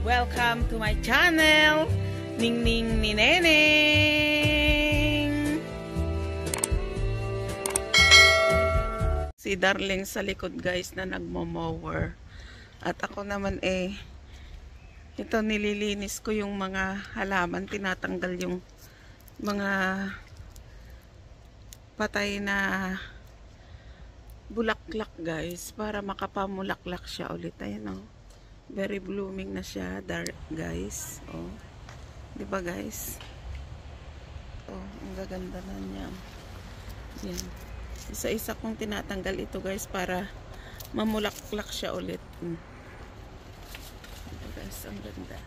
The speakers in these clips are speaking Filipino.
Welcome to my channel, Ningning ni Neneng. Si Darling sa likod guys na nagmo-mower. At ako naman ito nililinis ko yung mga halaman, tinatanggal yung mga patay na bulaklak guys para makapamulaklak siya ulit. Ayan very blooming na siya guys. Di ba guys? Ang gaganda na niya. Yan. Isa-isa kong tinatanggal ito guys para mamulaklak siya ulit. Ito guys, ang ganda.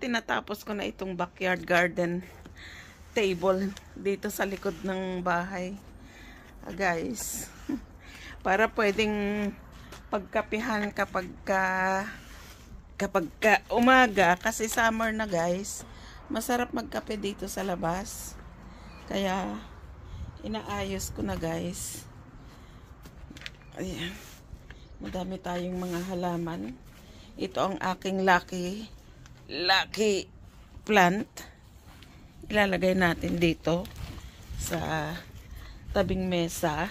Tinatapos ko na itong backyard garden table dito sa likod ng bahay guys para pwedeng pagkapihan kapag umaga kasi summer na guys, masarap magkape dito sa labas, kaya inaayos ko na guys. Ayan, madami tayong mga halaman. Ito ang aking lucky plant. Ilalagay natin dito sa tabing mesa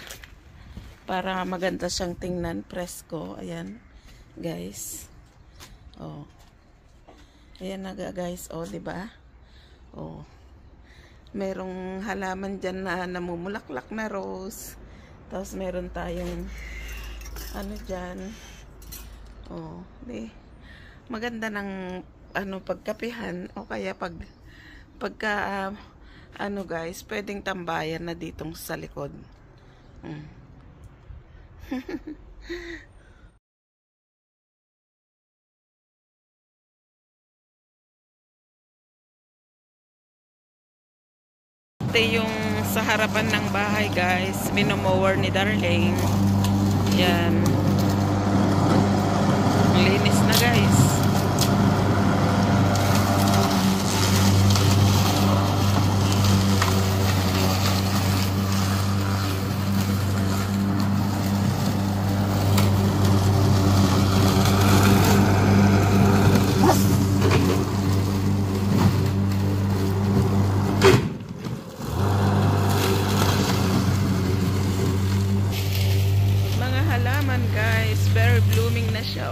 para maganda siyang tingnan, presko. Ayan guys. Ayan na guys. Diba? Merong halaman dyan na namumulaklak na rose. Tapos meron tayong dyan. Maganda ng pagkapihan o kaya pagka guys, pwedeng tambayan na ditong sa likod. Ito yung sa harapan ng bahay guys, minomower ni Darling. Yan, linis na guys. Guys, very blooming na siya.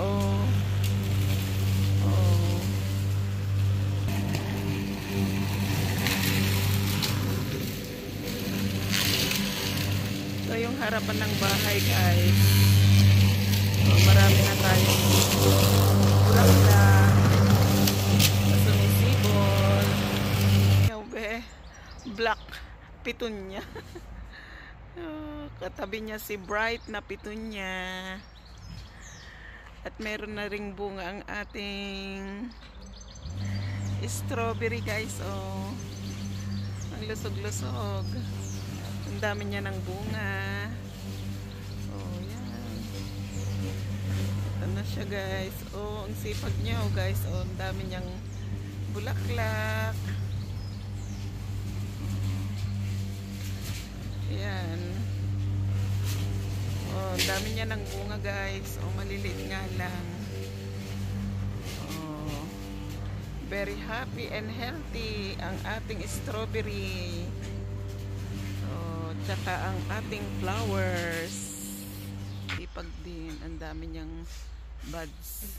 Ito yung harapan ng bahay guys. Marami na tayong bulaklak, sumisibol, black petunia. Katabi niya si bright na petunia. At meron na ring bunga ang ating strawberry guys. Ang lusog-lusog. Ang dami niya ng bunga. Yan. Ito na siya guys. Ang sipag niya guys. Ang dami niyang bulaklak. Yan. Ang dami niya ng bunga guys. Maliliit nga lang. Very happy and healthy ang ating strawberry. Tsaka ang ating flowers. Ipag din. Ang dami niyang buds.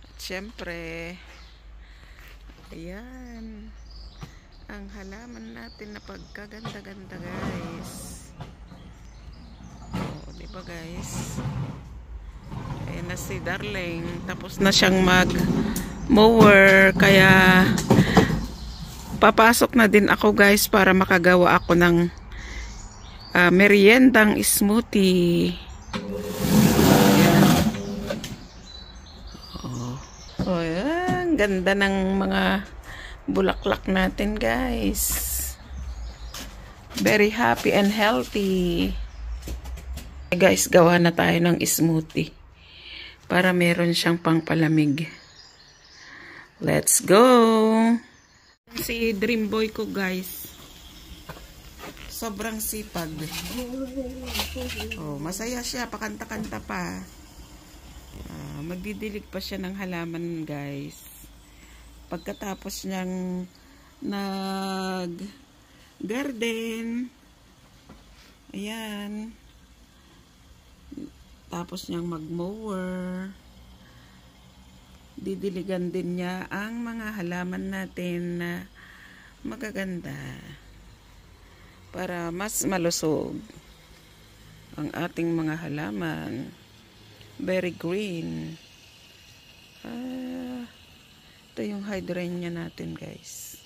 At syempre, ayan ang halaman natin na pagkaganda-ganda guys. Diba guys? Ayan na si Darling. Tapos na siyang mag-mower. Kaya papasok na din ako guys para makagawa ako ng meriendang smoothie. Ayan. Ayan. Ganda ng mga bulaklak natin guys. Very happy and healthy. Guys, gawa na tayo ng smoothie. Para meron siyang pangpalamig. Let's go! Si Dream Boy ko guys. Sobrang sipag. Oh, masaya siya. Pakanta-kanta pa. Magdidilig pa siya ng halaman guys. Pagkatapos niyang nag-garden. Ayan. Tapos niyang mag-mower. Didiligan din niya ang mga halaman natin na magaganda. Para mas malusog ang ating mga halaman. Very green. Ito yung hydrangea natin guys.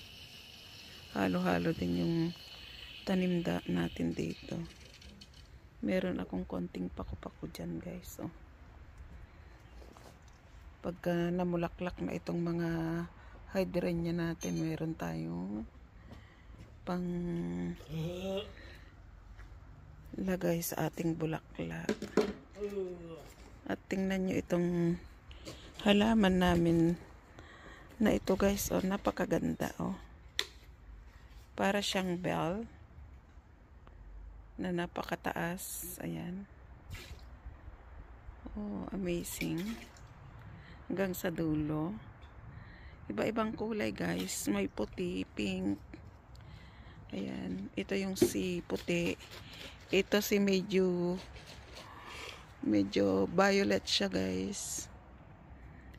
Halo-halo din yung tanim natin dito. Meron akong konting paku-paku dyan guys. Oh. Pagka namulaklak na itong mga hydrangea natin, meron tayong pang lagay sa ating bulaklak. At tingnan nyo itong halaman namin na ito guys. Oh, napakaganda. Oh. Para siyang bell na napakataas. Ayan. Oh, amazing. Hanggang sa dulo. Iba-ibang kulay guys. May puti, pink. Ayan. Ito yung si puti. Ito si medyo violet siya guys.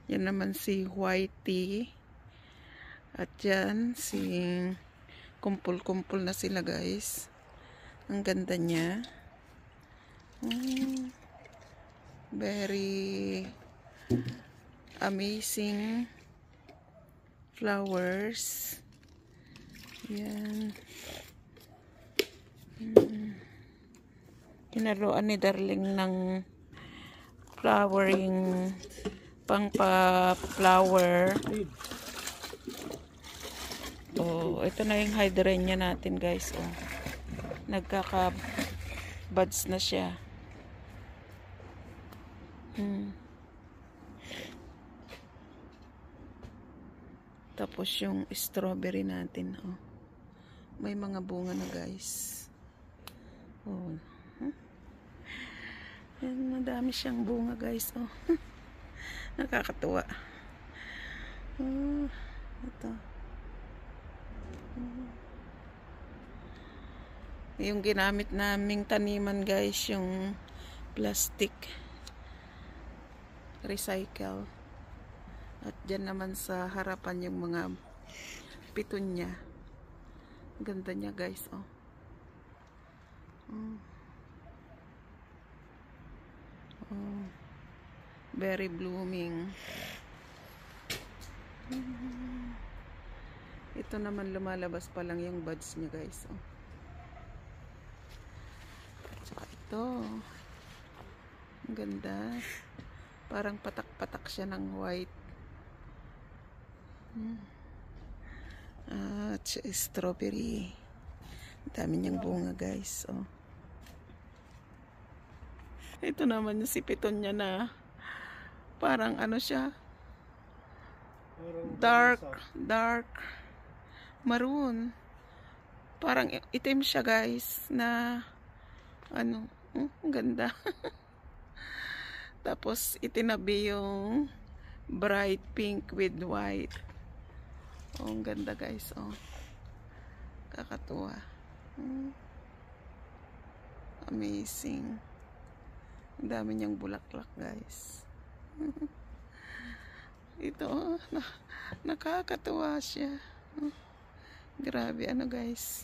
Yan naman si whitey. At yan si kumpul-kumpul na sila guys. Ang ganda niya. Very amazing flowers. Yan. Kinaroan ni Darling ng flowering pang pa-flower. Oh, ito na yung hydrangea natin guys. Oh. Nagkaka-buds na siya. Tapos yung strawberry natin. Oh. May mga bunga na guys. Oh. Yan, madami siyang bunga guys. Oh. Nakakatuwa. Oh, ito. Yung ginamit naming taniman guys, yung plastic recycle. At dyan naman sa harapan yung mga pitunya. Ganda niya guys. Oh. Oh, very blooming. Ito naman lumalabas pa lang yung buds niya guys. Oh. Tsaka ito. Ang ganda. Parang patak-patak siya ng white. At strawberry. Dami niyang bunga guys. Oh. Ito naman yung si Pitonia na parang ano siya, dark maroon. Parang itim siya guys na ano, ang ganda. Tapos itinabi yung bright pink with white. Oh, ang ganda guys. Oh. Kakatuwa. Amazing. Ang dami niyang bulaklak guys. Ito, nakakatuwa siya. Grabe, ano guys.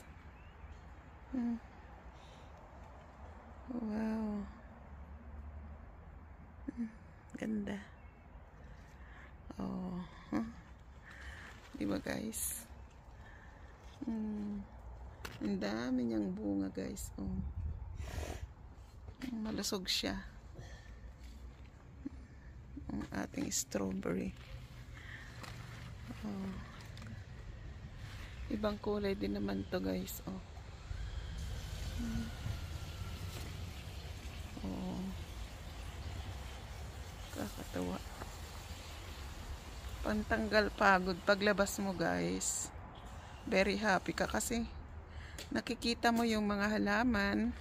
Wow. Ganda. Oh. Diba guys? Ang dami niyang bunga guys. Oh. Malusog siya. Ang ating strawberry. Oh. Ibang kulay din naman to guys. Oh. pantanggal pagod paglabas mo guys. Very happy ka kasi nakikita mo yung mga halaman,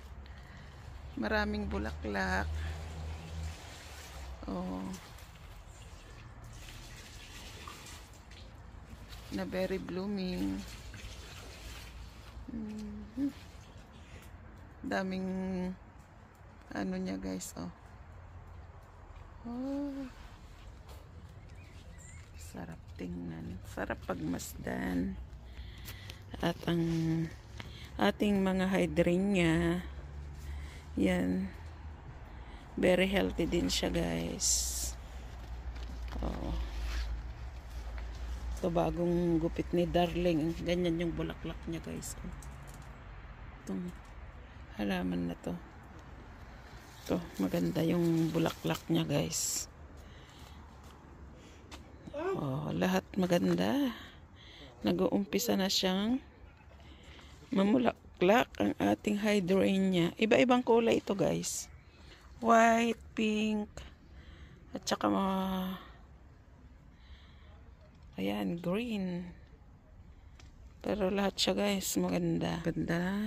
maraming bulaklak. Oh, na very blooming. Daming ano niya guys. Oh, sarap tingnan, sarap pagmasdan. At ang ating mga hydrangeas, yan, very healthy din siya guys. Oh, ito bagong gupit ni Darling, ganyan yung bulaklak niya guys. Itong halaman na to, ito maganda yung bulaklak niya guys. Oh, lahat maganda. Nag-uumpisa na siyang mamulaklak ang ating hydrangea. Iba-ibang kulay ito guys. White, pink, at saka ayan, green. Pero lahat siya guys maganda. Ganda.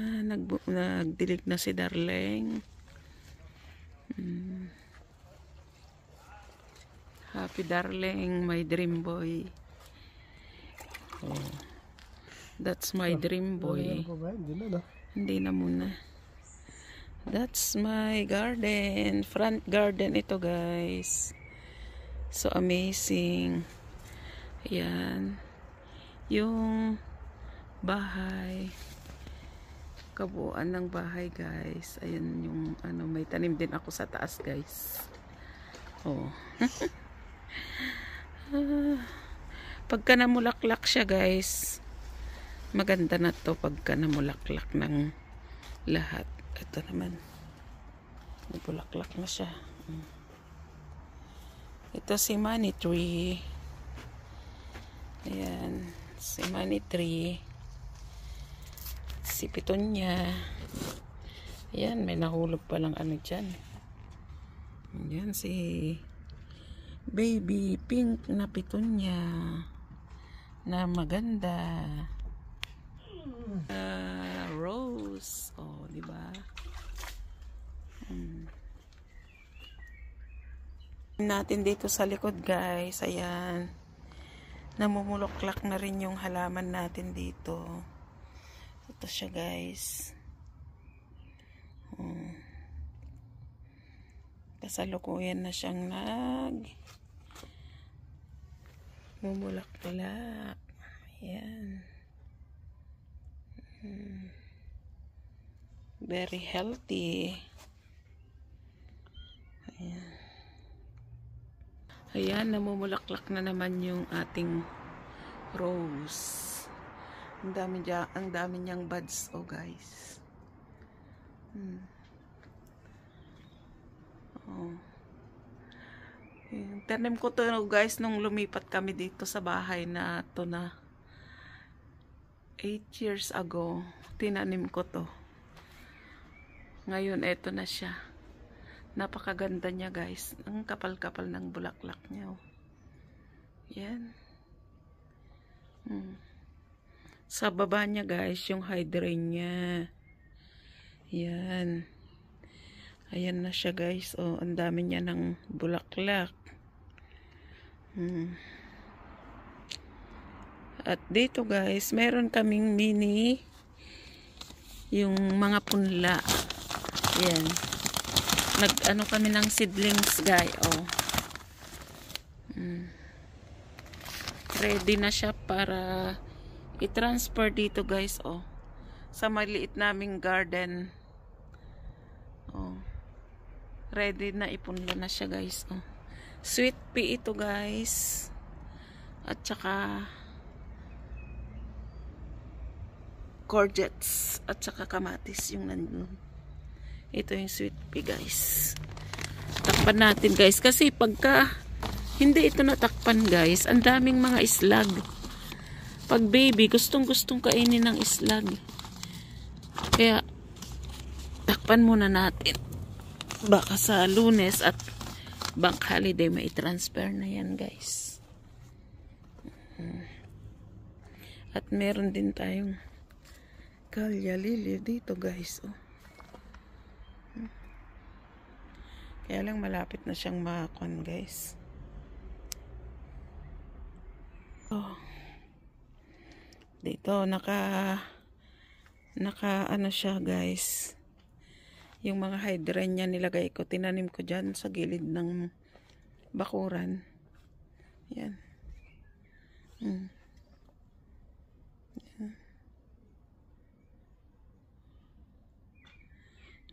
Nagdilig na si Darling. Happy Darling, my dream boy. Oh, that's my dream boy. Hindi na muna. That's my garden. Front garden ito guys. So amazing. Ayan. Yung bahay. Kabuuan ng bahay guys. Ayan yung ano, may tanim din ako sa taas guys. Oh. Pagka namulaklak siya guys, maganda na to pagka namulaklak ng lahat. Ito naman, namulaklak na siya. Ito si money tree. Ayan, si money tree. Si pitonya. Ayan, may nahulog palang ano dyan. Ayan si baby pink na pitonya na maganda. Rose. Oh, di ba? Natin dito sa likod, guys. Ayan. Namumulaklak na rin yung halaman natin dito. Ito siya, guys. Kasalukuyan na siyang mumulaklak. Ayan. Very healthy. Ayan. Ayan, namumulaklak na naman yung ating rose. Ang dami niyang buds, oh guys. Oh. Tanim ko to guys nung lumipat kami dito sa bahay na to na 8 years ago. Tinanim ko to. Ngayon eto na siya. Napakaganda niya guys. Ang kapal-kapal ng bulaklak niya. Oh. Yan. Sa baba niya guys yung hydrangea. Yan. Ayan na siya guys. Oh, ang dami niya ng bulaklak. At dito guys, meron kaming mini yung mga punla. Yan. Nag-ano kami ng seedlings guys. Oh. Ready na siya para i-transfer dito guys. Oh. Sa maliit naming garden. Oh. Ready na, ipunla na siya guys. Oh. Sweet pea ito guys. At saka courgettes. At saka kamatis yung nandun. Ito yung sweet pea guys. Takpan natin guys. Kasi pagka hindi ito natakpan guys, ang daming mga islag. Pag baby, gustong kainin ng islag. Kaya takpan muna natin. Baka sa Lunes at bank holiday may transfer na yan guys. At meron din tayong Callia Lily dito, guys. Oh. Kaya lang malapit na siyang makon, guys. Oh. Dito naka ano siya, guys. Yung mga hydrangea nilagay ko, tinanim ko dyan sa gilid ng bakuran. Yan. Yan.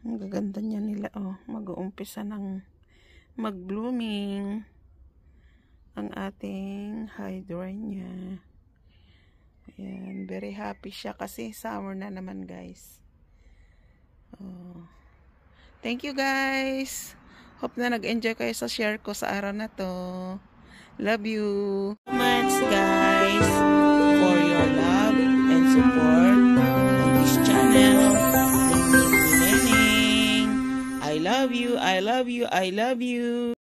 Ang gaganda niya nila, oh. Mag-uumpisa ng mag-blooming ang ating hydrangea. Ayan, very happy siya kasi summer na naman, guys. Oh. Thank you, guys. Hope na nag-enjoy kayo sa share ko sa araw na to. Love you so much, guys, for your love and support on this channel. I love you, I love you, I love you.